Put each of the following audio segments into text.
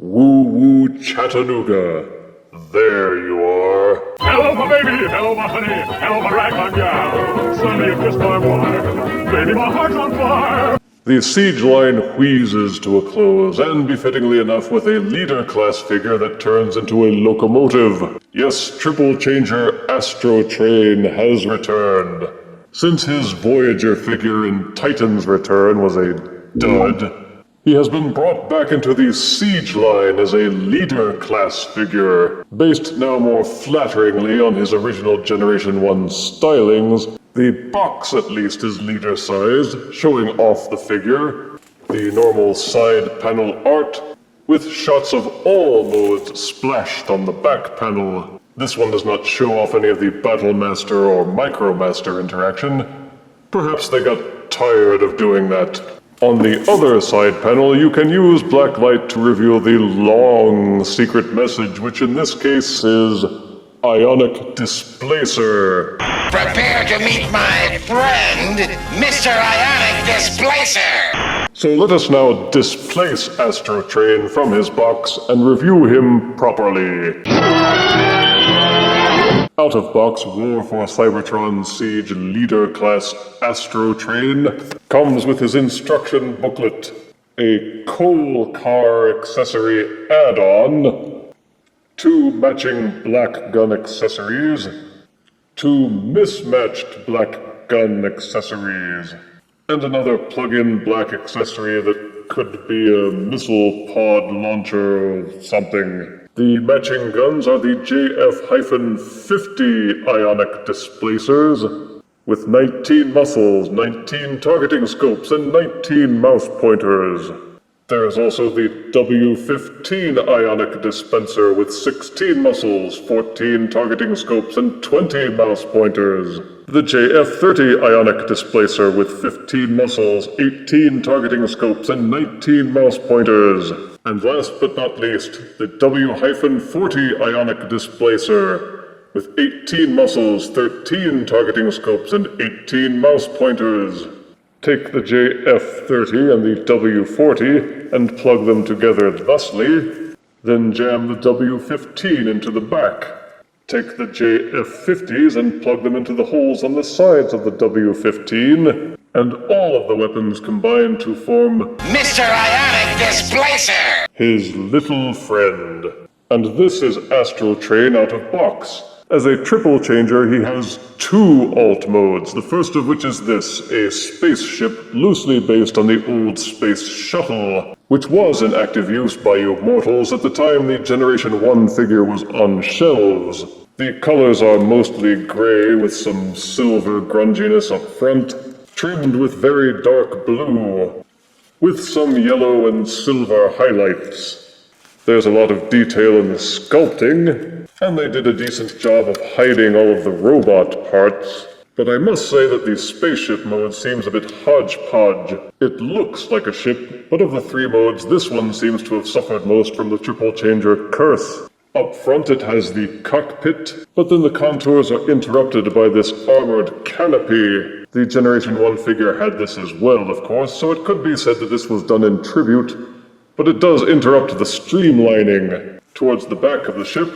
Woo-woo Chattanooga. There you are. Hello, my baby. Hello, my honey. Hello, my ragtime gal. Sonny, you kissed my wife. Baby, my heart's on fire. The siege line wheezes to a close, and befittingly enough with a leader-class figure that turns into a locomotive. Yes, triple changer Astrotrain has returned. Since his Voyager figure in Titan's Return was a dud, he has been brought back into the siege line as a leader-class figure, based now more flatteringly on his original Generation 1 stylings. The box, at least, is leader-sized, showing off the figure. The normal side panel art, with shots of all modes splashed on the back panel. This one does not show off any of the Battlemaster or Micromaster interaction. Perhaps they got tired of doing that. On the other side panel, you can use black light to reveal the long secret message, which in this case is Ionic Displacer. Prepare to meet my friend, Mr. Ionic Displacer! So let us now displace Astrotrain from his box and review him properly. Out of box, War for Cybertron Siege Leader Class Astrotrain comes with his instruction booklet, a coal car accessory add-on, 2 matching black gun accessories, 2 mismatched black gun accessories, and another plug-in black accessory that could be a missile pod launcher or something. The matching guns are the JF-50 Ionic Displacers, with 19 muscles, 19 targeting scopes, and 19 mouse pointers. There is also the W-15 Ionic Dispenser with 16 muscles, 14 targeting scopes, and 20 mouse pointers. The JF-30 Ionic Displacer with 15 muscles, 18 targeting scopes, and 19 mouse pointers. And last but not least, the W-40 Ionic Displacer with 18 muscles, 13 targeting scopes, and 18 mouse pointers. Take the JF-30 and the W-40 and plug them together thusly, then jam the W-15 into the back. Take the JF-50s and plug them into the holes on the sides of the W-15, and all of the weapons combine to form Mr. Ionic Displacer! His little friend. And this is Astrotrain out of box. As a triple changer, he has 2 alt modes, the first of which is this, a spaceship loosely based on the old Space Shuttle, which was in active use by you mortals at the time the Generation 1 figure was on shelves. The colors are mostly gray with some silver grunginess up front, trimmed with very dark blue, with some yellow and silver highlights. There's a lot of detail in the sculpting, and they did a decent job of hiding all of the robot parts. But I must say that the spaceship mode seems a bit hodgepodge. It looks like a ship, but of the 3 modes, this one seems to have suffered most from the triple changer curse. Up front it has the cockpit, but then the contours are interrupted by this armored canopy. The Generation 1 figure had this as well, of course, so it could be said that this was done in tribute, but it does interrupt the streamlining. Towards the back of the ship,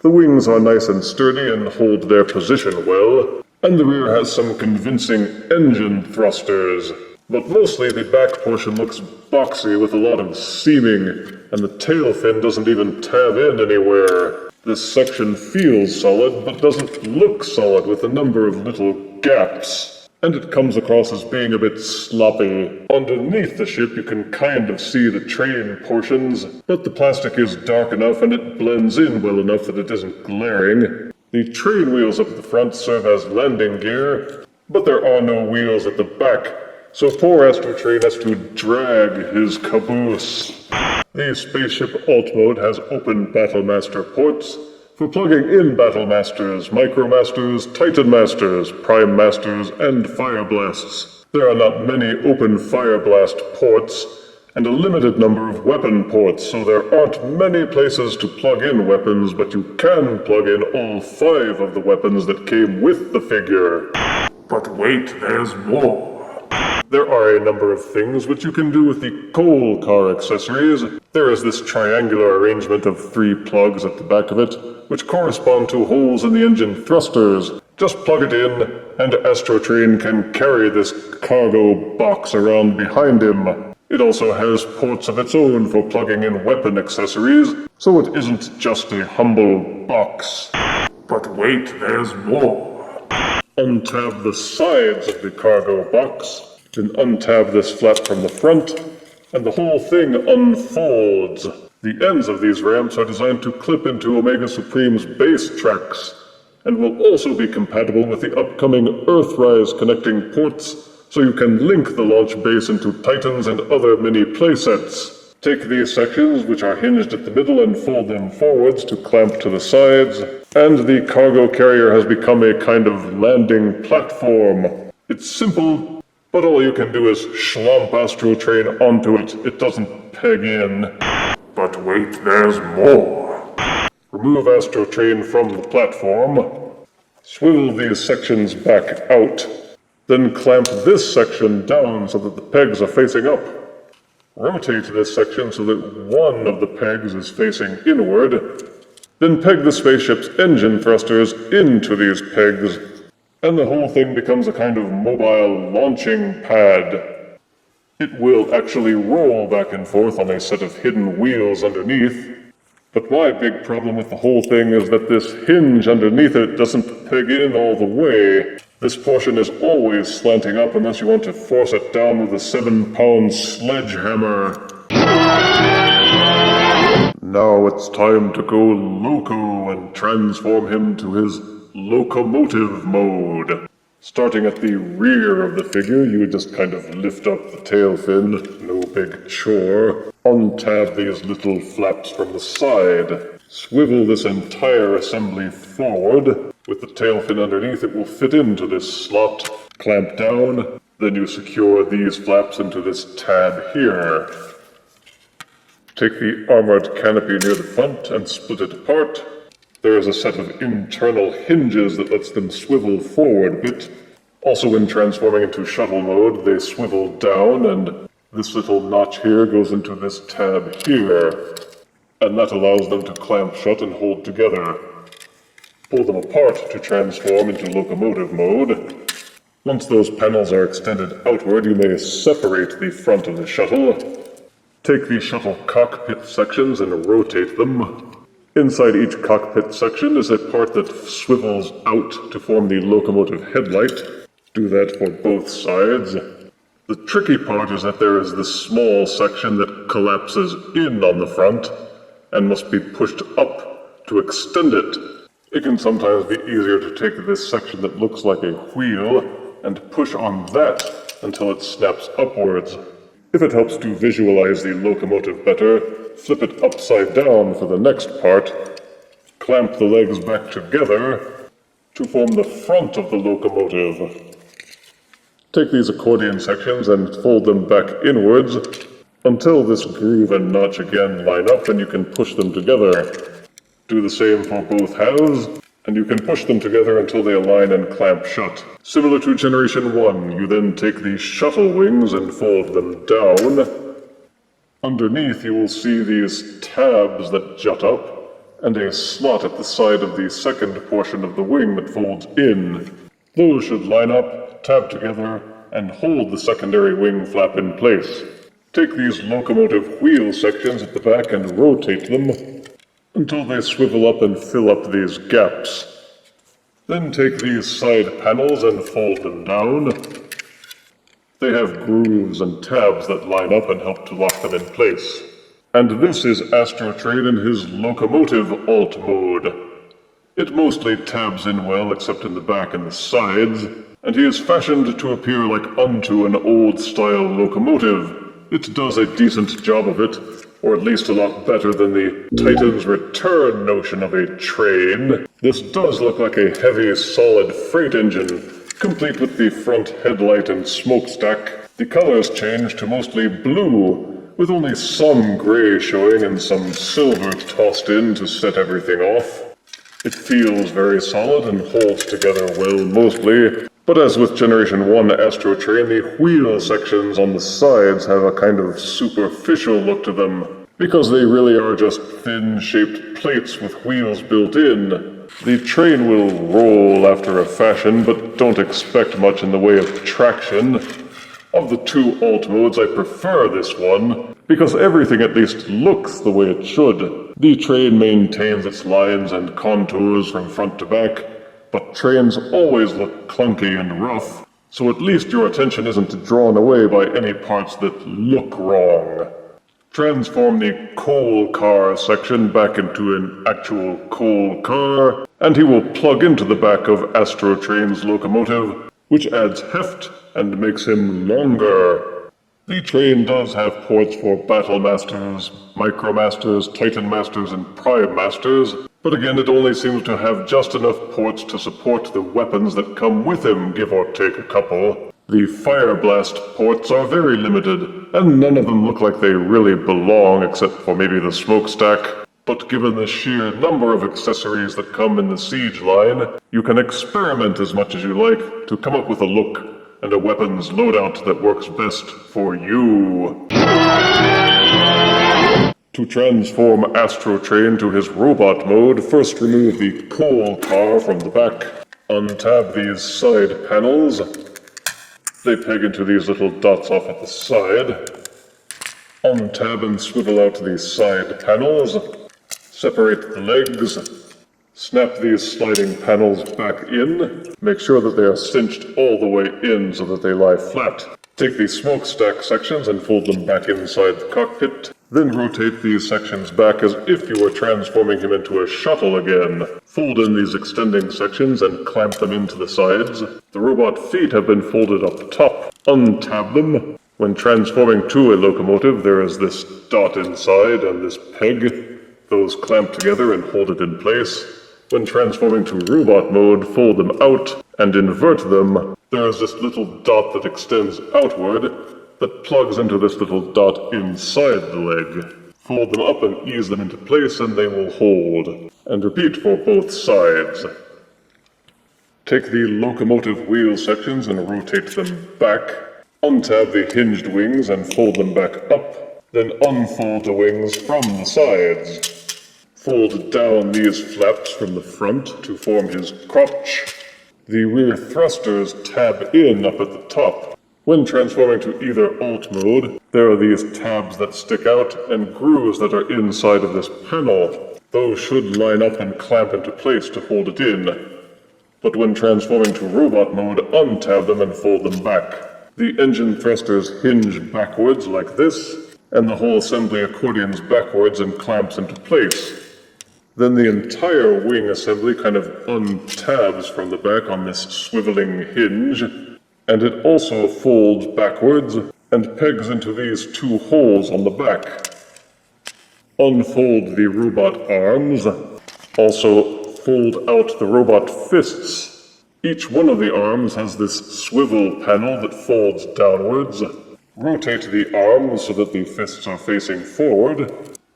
the wings are nice and sturdy and hold their position well, and the rear has some convincing engine thrusters. But mostly the back portion looks boxy with a lot of seaming, and the tail fin doesn't even tab in anywhere. This section feels solid, but doesn't look solid with a number of little gaps. And it comes across as being a bit sloppy. Underneath the ship you can kind of see the train portions, but the plastic is dark enough and it blends in well enough that it isn't glaring. The train wheels up at the front serve as landing gear, but there are no wheels at the back, so poor Astrotrain has to drag his caboose. The Spaceship alt mode has open Battlemaster ports, for plugging in Battlemasters, Micromasters, Titan Masters, Prime Masters, and Fire Blasts. There are not many open Fire Blast ports, and a limited number of weapon ports, so there aren't many places to plug in weapons, but you can plug in all 5 of the weapons that came with the figure. But wait, there's more. There are a number of things which you can do with the coal car accessories. There is this triangular arrangement of 3 plugs at the back of it, which correspond to holes in the engine thrusters. Just plug it in, and Astrotrain can carry this cargo box around behind him. It also has ports of its own for plugging in weapon accessories, so it isn't just a humble box. But wait, there's more. Untab the sides of the cargo box, then untab this flap from the front, and the whole thing unfolds. The ends of these ramps are designed to clip into Omega Supreme's base tracks, and will also be compatible with the upcoming Earthrise connecting ports, so you can link the launch base into Titans and other mini playsets. Take these sections, which are hinged at the middle, and fold them forwards to clamp to the sides, and the cargo carrier has become a kind of landing platform. It's simple, but all you can do is schlump Astrotrain onto it. It doesn't peg in. But wait, there's more. Remove Astrotrain from the platform, swivel these sections back out, then clamp this section down so that the pegs are facing up. Rotate this section so that one of the pegs is facing inward, then peg the spaceship's engine thrusters into these pegs, and the whole thing becomes a kind of mobile launching pad. It will actually roll back and forth on a set of hidden wheels underneath, but my big problem with the whole thing is that this hinge underneath it doesn't peg in all the way. This portion is always slanting up unless you want to force it down with a 7-pound sledgehammer. Now it's time to go loco and transform him to his locomotive mode. Starting at the rear of the figure, you would just kind of lift up the tail fin, no big chore. Untab these little flaps from the side. Swivel this entire assembly forward. With the tail fin underneath, it will fit into this slot. Clamp down, then you secure these flaps into this tab here. Take the armored canopy near the front and split it apart. There is a set of internal hinges that lets them swivel forward a bit. Also, when transforming into shuttle mode, they swivel down, and this little notch here goes into this tab here. And that allows them to clamp shut and hold together. Pull them apart to transform into locomotive mode. Once those panels are extended outward, you may separate the front of the shuttle. Take the shuttle cockpit sections and rotate them. Inside each cockpit section is a part that swivels out to form the locomotive headlight. Do that for both sides. The tricky part is that there is this small section that collapses in on the front and must be pushed up to extend it. It can sometimes be easier to take this section that looks like a wheel and push on that until it snaps upwards. If it helps to visualize the locomotive better, flip it upside down for the next part. Clamp the legs back together to form the front of the locomotive. Take these accordion sections and fold them back inwards until this groove and notch again line up, and you can push them together. Do the same for both halves, and you can push them together until they align and clamp shut. Similar to Generation 1, you then take the shuttle wings and fold them down. Underneath you will see these tabs that jut up, and a slot at the side of the second portion of the wing that folds in. Those should line up, tab together, and hold the secondary wing flap in place. Take these locomotive wheel sections at the back and rotate them until they swivel up and fill up these gaps. Then take these side panels and fold them down. They have grooves and tabs that line up and help to lock them in place. And this is Astrotrain in his locomotive alt mode. It mostly tabs in well except in the back and the sides, and he is fashioned to appear like unto an old-style locomotive. It does a decent job of it, or at least a lot better than the Titan's Return notion of a train. This does look like a heavy, solid freight engine, complete with the front headlight and smokestack. The colors change to mostly blue, with only some gray showing and some silver tossed in to set everything off. It feels very solid and holds together well mostly. But as with Generation 1 Astrotrain, the wheel sections on the sides have a kind of superficial look to them, because they really are just thin-shaped plates with wheels built in. The train will roll after a fashion, but don't expect much in the way of traction. Of the two alt modes, I prefer this one, because everything at least looks the way it should. The train maintains its lines and contours from front to back, but trains always look clunky and rough, so at least your attention isn't drawn away by any parts that look wrong. Transform the coal car section back into an actual coal car, and he will plug into the back of Astrotrain's locomotive, which adds heft and makes him longer. The train does have ports for Battle Masters, Micromasters, Titan Masters, and Prime Masters, but again it only seems to have just enough ports to support the weapons that come with him, give or take a couple. The Fire Blast ports are very limited, and none of them look like they really belong except for maybe the smokestack. But given the sheer number of accessories that come in the Siege line, you can experiment as much as you like to come up with a look and a weapons loadout that works best for you. To transform Astrotrain to his robot mode, first remove the coal car from the back. Untab these side panels. They peg into these little dots off at the side. Untab and swivel out these side panels. Separate the legs. Snap these sliding panels back in. Make sure that they are cinched all the way in so that they lie flat. Take the smokestack sections and fold them back inside the cockpit. Then rotate these sections back as if you were transforming him into a shuttle again. Fold in these extending sections and clamp them into the sides. The robot feet have been folded up top. Untab them. When transforming to a locomotive, there is this dot inside and this peg. Those clamp together and hold it in place. When transforming to robot mode, fold them out and invert them. There is this little dot that extends outward that plugs into this little dot inside the leg. Fold them up and ease them into place and they will hold. And repeat for both sides. Take the locomotive wheel sections and rotate them back. Untab the hinged wings and fold them back up. Then unfold the wings from the sides. Fold down these flaps from the front to form his crotch. The rear thrusters tab in up at the top. When transforming to either alt mode, there are these tabs that stick out and grooves that are inside of this panel. Those should line up and clamp into place to hold it in. But when transforming to robot mode, untab them and fold them back. The engine thrusters hinge backwards like this, and the whole assembly accordions backwards and clamps into place. Then the entire wing assembly kind of untabs from the back on this swiveling hinge, and it also folds backwards and pegs into these two holes on the back. Unfold the robot arms. Also fold out the robot fists. Each one of the arms has this swivel panel that folds downwards. Rotate the arms so that the fists are facing forward.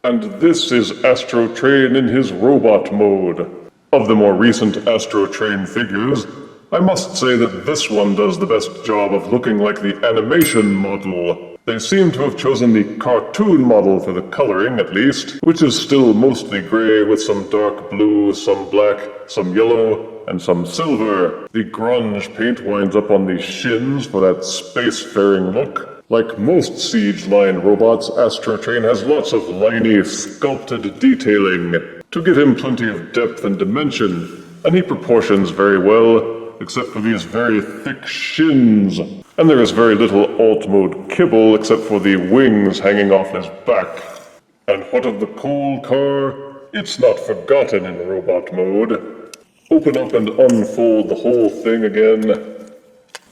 And this is Astrotrain in his robot mode. Of the more recent Astrotrain figures, I must say that this one does the best job of looking like the animation model. They seem to have chosen the cartoon model for the coloring, at least, which is still mostly gray with some dark blue, some black, some yellow, and some silver. The grunge paint winds up on the shins for that spacefaring look. Like most Siege line robots, Astrotrain has lots of liney, sculpted detailing to give him plenty of depth and dimension, and he proportions very well, except for these very thick shins. And there is very little alt-mode kibble except for the wings hanging off his back. And what of the coal car? It's not forgotten in robot mode. Open up and unfold the whole thing again.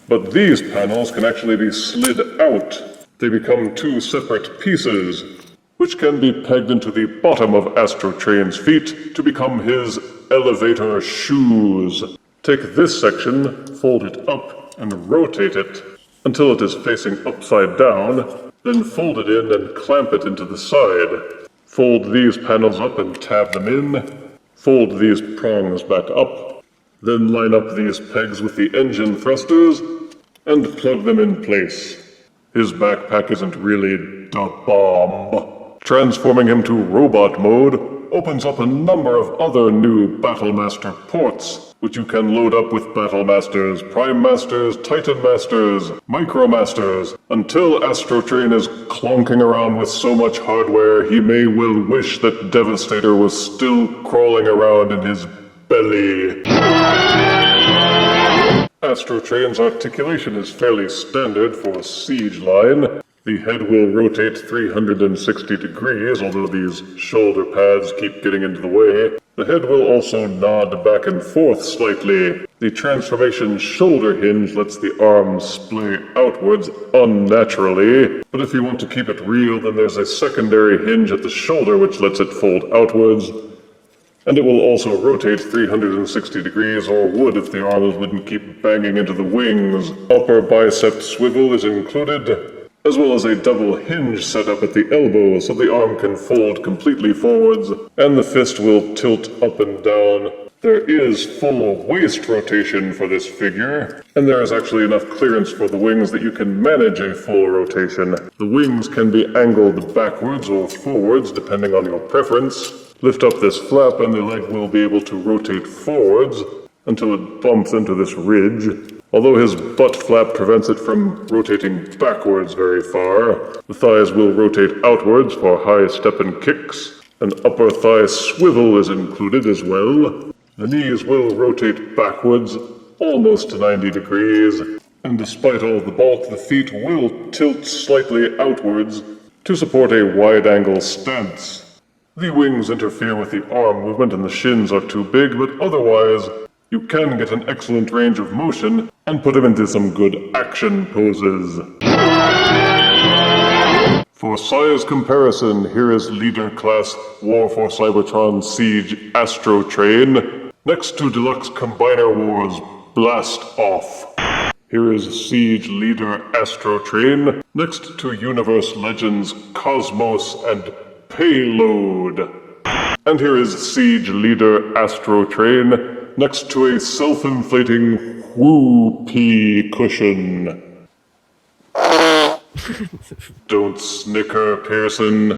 But these panels can actually be slid out. They become two separate pieces, which can be pegged into the bottom of Astrotrain's feet to become his elevator shoes. Take this section, fold it up, and rotate it until it is facing upside down, then fold it in and clamp it into the side. Fold these panels up and tab them in. Fold these prongs back up. Then line up these pegs with the engine thrusters and plug them in place. His backpack isn't really da bomb. Transforming him to robot mode opens up a number of other new Battlemaster ports, which you can load up with Battlemasters, Prime Masters, Titan Masters, Micromasters, until Astrotrain is clonking around with so much hardware he may well wish that Devastator was still crawling around in his belly. Astrotrain's articulation is fairly standard for a siege line. The head will rotate 360 degrees, although these shoulder pads keep getting into the way. The head will also nod back and forth slightly. The transformation shoulder hinge lets the arm splay outwards unnaturally, but if you want to keep it real, then there's a secondary hinge at the shoulder which lets it fold outwards. And it will also rotate 360 degrees, or would if the arms wouldn't keep banging into the wings. Upper bicep swivel is included, as well as a double hinge set up at the elbow so the arm can fold completely forwards, and the fist will tilt up and down. There is full waist rotation for this figure, and there is actually enough clearance for the wings that you can manage a full rotation. The wings can be angled backwards or forwards depending on your preference. Lift up this flap and the leg will be able to rotate forwards until it bumps into this ridge. Although his butt flap prevents it from rotating backwards very far, the thighs will rotate outwards for high step and kicks. An upper thigh swivel is included as well. The knees will rotate backwards almost to 90 degrees, and despite all the bulk, the feet will tilt slightly outwards to support a wide-angle stance. The wings interfere with the arm movement and the shins are too big, but otherwise, you can get an excellent range of motion and put him into some good action poses. For size comparison, here is Leader Class War for Cybertron Siege Astrotrain, next to Deluxe Combiner Wars Blast Off. Here is Siege Leader Astrotrain, next to Universe Legends Cosmos and Payload. And here is Siege Leader Astrotrain, next to a self-inflating whoopee cushion. Don't snicker, Pearson.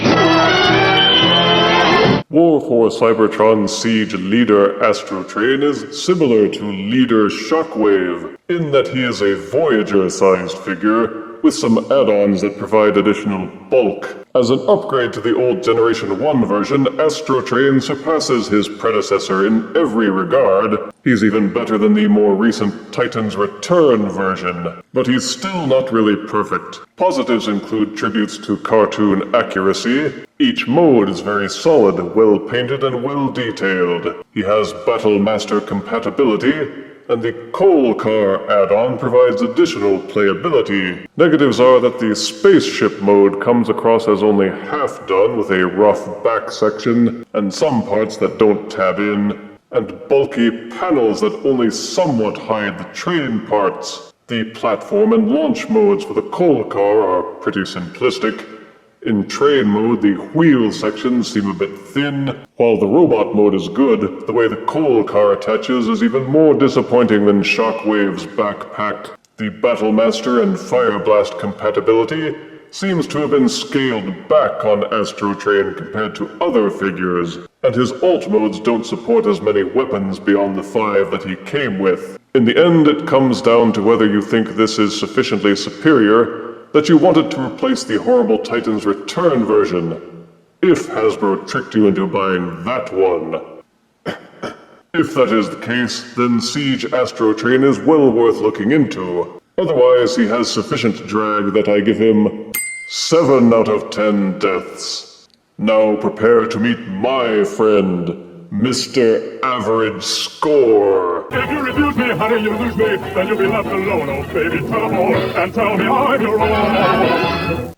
War for Cybertron Siege Leader Astrotrain is similar to Leader Shockwave, in that he is a Voyager-sized figure, with some add-ons that provide additional bulk. As an upgrade to the old Generation 1 version, Astrotrain surpasses his predecessor in every regard. He's even better than the more recent Titan's Return version, but he's still not really perfect. Positives include tributes to cartoon accuracy. Each mode is very solid, well-painted, and well-detailed. He has Battlemaster compatibility, and the Coal Car add-on provides additional playability. Negatives are that the Spaceship mode comes across as only half done with a rough back section, and some parts that don't tab in, and bulky panels that only somewhat hide the train parts. The platform and launch modes for the Coal Car are pretty simplistic. In train mode, the wheel sections seem a bit thin. While the robot mode is good, the way the Coal Car attaches is even more disappointing than Shockwave's backpack. The Battlemaster and Fire Blast compatibility seems to have been scaled back on Astrotrain compared to other figures, and his alt modes don't support as many weapons beyond the 5 that he came with. In the end, it comes down to whether you think this is sufficiently superior that you wanted to replace the horrible Titan's Return version, if Hasbro tricked you into buying that one. If that is the case, then Siege Astrotrain is well worth looking into. Otherwise, he has sufficient drag that I give him 7 out of 10 deaths. Now prepare to meet my friend, Mr. Average Score. If you refuse me, honey, you lose me, then you'll be left alone. Oh, baby, tell them all, and tell me I'm your own.